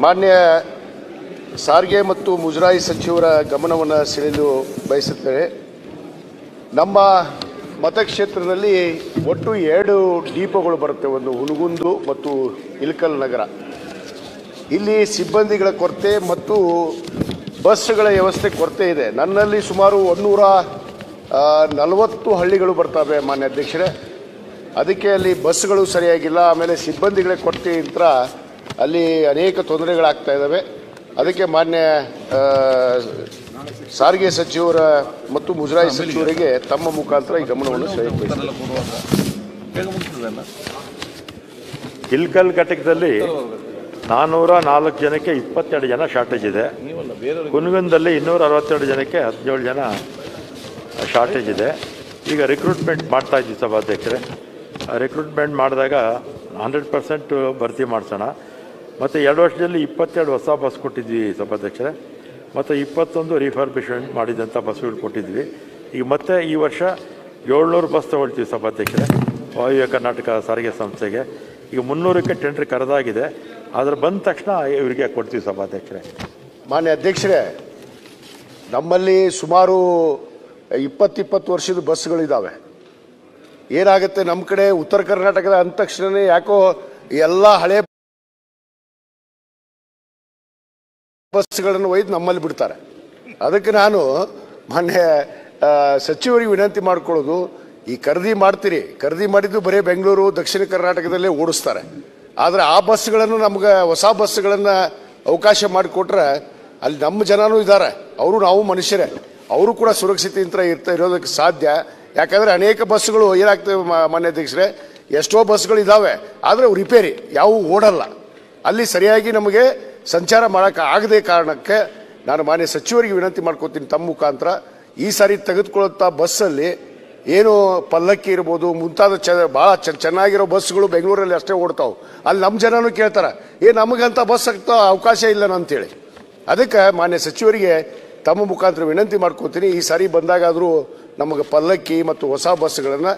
ಮಾನ್ಯ ಸಾರಿಗೆ ಮತ್ತು ಮುಜರಾಯಿ ಸಚಿವರ ಗಮನವನ್ನು ಸೆಳೆಯಲು ಬಯಸುತ್ತೇವೆ. ನಮ್ಮ ಮತಕ್ಷೇತ್ರದಲ್ಲಿ ಒಟ್ಟು 2 ಡಿಪೋಗಳು ಬರುತ್ತೆ. ಒಂದು ಹುನಗುಂದ ಮತ್ತು ಇಳಕಲ್ ನಗರ. ಇಲ್ಲಿ ಸಿಬ್ಬಂದಿಗಳ ಕೊರತೆ ಮತ್ತು ಬಸ್ಗಳ ವ್ಯವಸ್ಥೆ ಕೊರತೆ ಇದೆ. ನನ್ನಲ್ಲಿ ಸುಮಾರು 140 ಹಳ್ಳಿಗಳು ಬರ್ತವೆ ಮಾನ್ಯ ಅಧ್ಯಕ್ಷರೇ. ಅದಕ್ಕೆ ಅಲ್ಲಿ ಬಸ್ಗಳು ಸರಿಯಾಗಿಲ್ಲ, ಆಮೇಲೆ ಸಿಬ್ಬಂದಿಗಳ ಕೊರತೆಯಿಂದ ಅಲ್ಲಿ ಅನೇಕ ತೊಂದರೆಗಳಾಗ್ತಾ ಇದ್ದಾವೆ. ಅದಕ್ಕೆ ಮಾನ್ಯ ಸಾರಿಗೆ ಸಚಿವರ ಮತ್ತು ಮುಜರಾಯಿ ಸಚಿವರಿಗೆ ತಮ್ಮ ಮುಖಾಂತರ ಈ ಗಮನವನ್ನು ಸೆಳೆಯಬೇಕು. ಇಳಕಲ್ ಘಟಕದಲ್ಲಿ 404 ಜನಕ್ಕೆ 22 ಜನ ಶಾರ್ಟೇಜ್ ಇದೆ. ಹುನಗುಂದದಲ್ಲಿ 262 ಜನಕ್ಕೆ 17 ಜನ ಶಾರ್ಟೇಜ್ ಇದೆ. ಈಗ ರಿಕ್ರೂಟ್ಮೆಂಟ್ ಮಾಡ್ತಾ ಇದ್ದೀವಿ ಸಭಾಧ್ಯಕ್ಷರೇ. ರಿಕ್ರೂಟ್ಮೆಂಟ್ ಮಾಡಿದಾಗ 100% ಭರ್ತಿ ಮಾಡಿಸೋಣ. ಮತ್ತು 2 ವರ್ಷದಲ್ಲಿ 22 ಹೊಸ ಬಸ್ ಕೊಟ್ಟಿದ್ವಿ ಸಭಾಧ್ಯಕ್ಷರೇ, ಮತ್ತು 21 ರಿಫರ್ಬಿಶ್ಮೆಂಟ್ ಮಾಡಿದಂಥ ಬಸ್ಗಳು ಕೊಟ್ಟಿದ್ವಿ. ಈಗ ಮತ್ತೆ ಈ ವರ್ಷ 700 ಬಸ್ ತೊಗೊಳ್ತೀವಿ ಸಭಾಧ್ಯಕ್ಷರೇ ವಾಯುವ್ಯ ಕರ್ನಾಟಕ ಸಾರಿಗೆ ಸಂಸ್ಥೆಗೆ. ಈಗ 300ಕ್ಕೆ ಟೆಂಡರ್ ಕರೆದಾಗಿದೆ. ಆದರೆ ಬಂದ ತಕ್ಷಣ ಇವರಿಗೆ ಕೊಡ್ತೀವಿ ಸಭಾಧ್ಯಕ್ಷರೇ. ಮಾನ್ಯ ಅಧ್ಯಕ್ಷರೇ, ನಮ್ಮಲ್ಲಿ ಸುಮಾರು 20 ವರ್ಷದ ಬಸ್ಗಳಿದ್ದಾವೆ. ಏನಾಗುತ್ತೆ, ನಮ್ಮ ಕಡೆ ಉತ್ತರ ಕರ್ನಾಟಕದ ಅಂದ ತಕ್ಷಣವೇ ಯಾಕೋ ಎಲ್ಲ ಹಳೆ ಬಸ್ಗಳನ್ನು ಒಯ್ದು ನಮ್ಮಲ್ಲಿ ಬಿಡ್ತಾರೆ. ಅದಕ್ಕೆ ನಾನು ಮಾನ್ಯ ಸಚಿವರಿಗೆ ವಿನಂತಿ ಮಾಡ್ಕೊಳ್ಳೋದು, ಈ ಖರೀದಿ ಮಾಡ್ತೀರಿ, ಖರೀದಿ ಮಾಡಿದ್ದು ಬರೀ ಬೆಂಗಳೂರು ದಕ್ಷಿಣ ಕರ್ನಾಟಕದಲ್ಲೇ ಓಡಿಸ್ತಾರೆ. ಆದರೆ ಆ ಬಸ್ಗಳನ್ನು ನಮ್ಗೆ ಹೊಸ ಬಸ್ಗಳನ್ನು ಅವಕಾಶ ಮಾಡಿಕೊಟ್ರೆ ಅಲ್ಲಿ ನಮ್ಮ ಜನನೂ ಇದ್ದಾರೆ, ಅವರು ನಾವು ಮನುಷ್ಯರೇ, ಅವರು ಕೂಡ ಸುರಕ್ಷಿತೆಯಿಂದ ಇರೋದಕ್ಕೆ ಸಾಧ್ಯ. ಯಾಕಂದರೆ ಅನೇಕ ಬಸ್ಗಳು ಏನಾಗ್ತವೆ ಮಾನ್ಯ ಅಧ್ಯಕ್ಷರೇ, ಎಷ್ಟೋ ಬಸ್ಗಳು ಇದ್ದಾವೆ, ಆದರೆ ರಿಪೇರಿ ಯಾವುವು ಓಡಲ್ಲ. ಅಲ್ಲಿ ಸರಿಯಾಗಿ ನಮಗೆ ಸಂಚಾರ ಮಾಡೋಕ್ಕೆ ಆಗದೆ ಕಾರಣಕ್ಕೆ ನಾನು ಮಾನ್ಯ ಸಚಿವರಿಗೆ ವಿನಂತಿ ಮಾಡ್ಕೋತೀನಿ ತಮ್ಮ ಮುಖಾಂತರ, ಈ ಸಾರಿ ತೆಗೆದುಕೊಳ್ಳುತ್ತಾ ಬಸ್ಸಲ್ಲಿ ಏನು ಪಲ್ಲಕ್ಕಿ ಇರ್ಬೋದು ಮುಂತಾದ ಭಾಳ ಚೆನ್ನಾಗಿರೋ ಬಸ್ಗಳು ಬೆಂಗಳೂರಲ್ಲಿ ಅಷ್ಟೇ ಓಡ್ತಾವೆ. ಅಲ್ಲಿ ನಮ್ಮ ಜನನೂ ಕೇಳ್ತಾರೆ, ನಮಗಂತ ಬಸ್ ಆಗ್ತಾ ಅವಕಾಶ ಇಲ್ಲ ಅಂತೇಳಿ. ಅದಕ್ಕೆ ಮಾನ್ಯ ಸಚಿವರಿಗೆ ತಮ್ಮ ಮುಖಾಂತರ ವಿನಂತಿ ಮಾಡ್ಕೋತೀನಿ, ಈ ಸಾರಿ ಬಂದಾಗಾದರೂ ನಮಗೆ ಪಲ್ಲಕ್ಕಿ ಮತ್ತು ಹೊಸ ಬಸ್ಗಳನ್ನು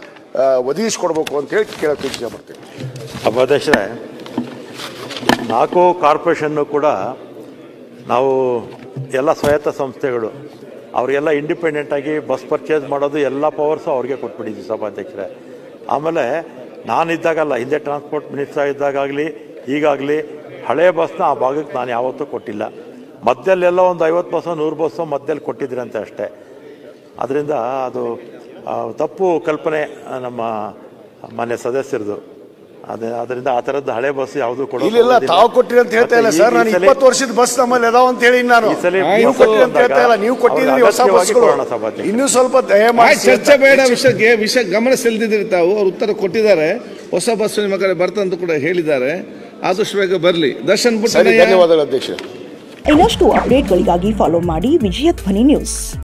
ಒದಗಿಸ್ಕೊಡ್ಬೇಕು ಅಂತೇಳಿ ಕೇಳೋಕ್ಕೆ ಇಚ್ಛೆ ಪಡ್ತೀನಿ. ಸಭಾಧ್ಯಕ್ಷರೇ, 4 ಕಾರ್ಪೊರೇಷನ್ನು ಕೂಡ ನಾವು ಎಲ್ಲ ಸ್ವಾಯತ್ತ ಸಂಸ್ಥೆಗಳು ಅವರಿಗೆಲ್ಲ ಇಂಡಿಪೆಂಡೆಂಟಾಗಿ ಬಸ್ ಪರ್ಚೇಸ್ ಮಾಡೋದು ಎಲ್ಲ ಪವರ್ಸು ಅವ್ರಿಗೆ ಕೊಟ್ಬಿಟ್ಟಿದ್ವಿ ಸಭಾಧ್ಯಕ್ಷರೇ. ಆಮೇಲೆ ನಾನಿದ್ದಾಗಲ್ಲ, ಹಿಂದೆ ಟ್ರಾನ್ಸ್ಪೋರ್ಟ್ ಮಿನಿಸ್ಟರ್ ಇದ್ದಾಗಲಿ ಈಗಾಗಲಿ ಹಳೆ ಬಸ್ನ ಆ ಭಾಗಕ್ಕೆ ನಾನು ಯಾವತ್ತೂ ಕೊಟ್ಟಿಲ್ಲ. ಮಧ್ಯಲ್ಲೆಲ್ಲ ಒಂದು 50 ಬಸ್ಸೋ 100 ಬಸ್ಸೋ ಮಧ್ಯದಲ್ಲಿ ಕೊಟ್ಟಿದ್ರಂತೆ ಅಷ್ಟೇ. ಅದರಿಂದ ಅದು ತಪ್ಪು ಕಲ್ಪನೆ ನಮ್ಮ ಮಾನ್ಯ ಸದಸ್ಯರದು. ಅದರಿಂದ ಆ ಥರದ್ದು ಹಳೆ ಬಸ್ ಯಾವುದು ಇಲ್ಲ, ತಾವು ಕೊಟ್ಟಿರಿ ಅಂತ ಹೇಳ್ತಾ ಇಲ್ಲ ಸರ್. ನಾನು 20 ವರ್ಷದ ಬಸ್ ನಮ್ಮಲ್ಲಿ ಅದಾವ ಅಂತ ಹೇಳಿ ನಾನು ನೀವು ಕೊಟ್ಟಿರಿ ಅಂತ ಹೇಳ್ತಾ ಇಲ್ಲ. ನೀವು ಕೊಟ್ಟಿದ್ದೀರಿ ಹೊಸ ಬಸ್ಗಳು. ಇನ್ನೂ ಸ್ವಲ್ಪ ದಯಮಾಡಿ ಚರ್ಚೆ ಬೇಡ. ವಿಷಯ ಗಮನ ಸೆಳೆದಿದ್ದೀರಿ ತಾವು. ಅವ್ರು ಉತ್ತರ ಕೊಟ್ಟಿದ್ದಾರೆ. ಹೊಸ ಬಸ್ ನಿಮ್ಮ ಕಡೆ ಬರ್ತಂತ ಕೂಡ ಹೇಳಿದ್ದಾರೆ. ಆದಷ್ಟು ಬೇಗ ಬರಲಿ. ದರ್ಶನ್ ಬಿಟ್ಟು ಧನ್ಯವಾದಗಳು ಅಧ್ಯಕ್ಷ. ಇನ್ನಷ್ಟು ಅಪ್ಡೇಟ್ಗಳಿಗಾಗಿ ಫಾಲೋ ಮಾಡಿ ವಿಜಯ ಧ್ವನಿ ನ್ಯೂಸ್.